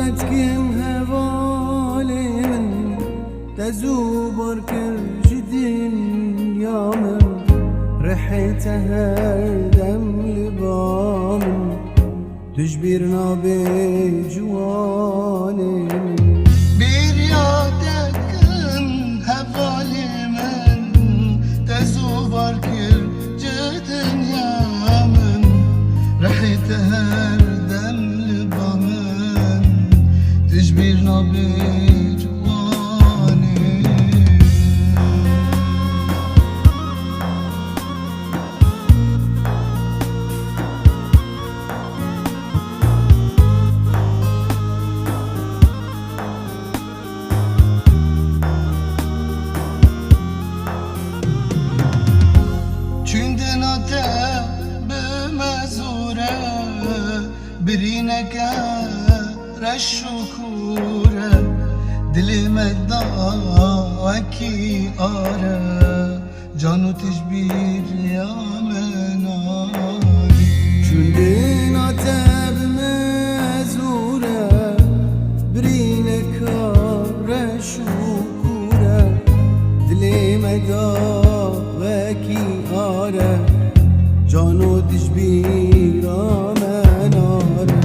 etkim hevali min تزوبر كرجدين يامن ريحتها دم لبامن تجبرنا بجواني bir yadakın hevali min تزوبر كرجدين يامن ريحتها دم لبامن تجبرنا چندن آته بمزوره برینک رشکوره دلی مداکی آره جانو تجبیر یا مناری چندن آته بمزوره برینک رشکوره دلی مداکی آره جانو تجبیرا من آره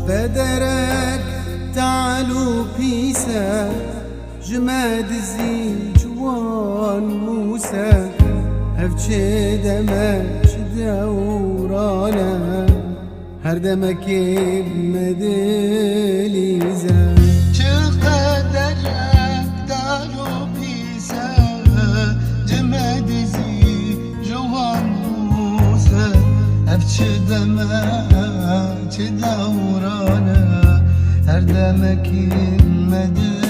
قدرك تعالوا بيسا جماد زين جوان موسى هفشي دمك دورانا هر دمك بمدليزا قدرك تعالوا بيسا جماد زين جوان موسى هفشي دمك دورانا هر دمك مدليزا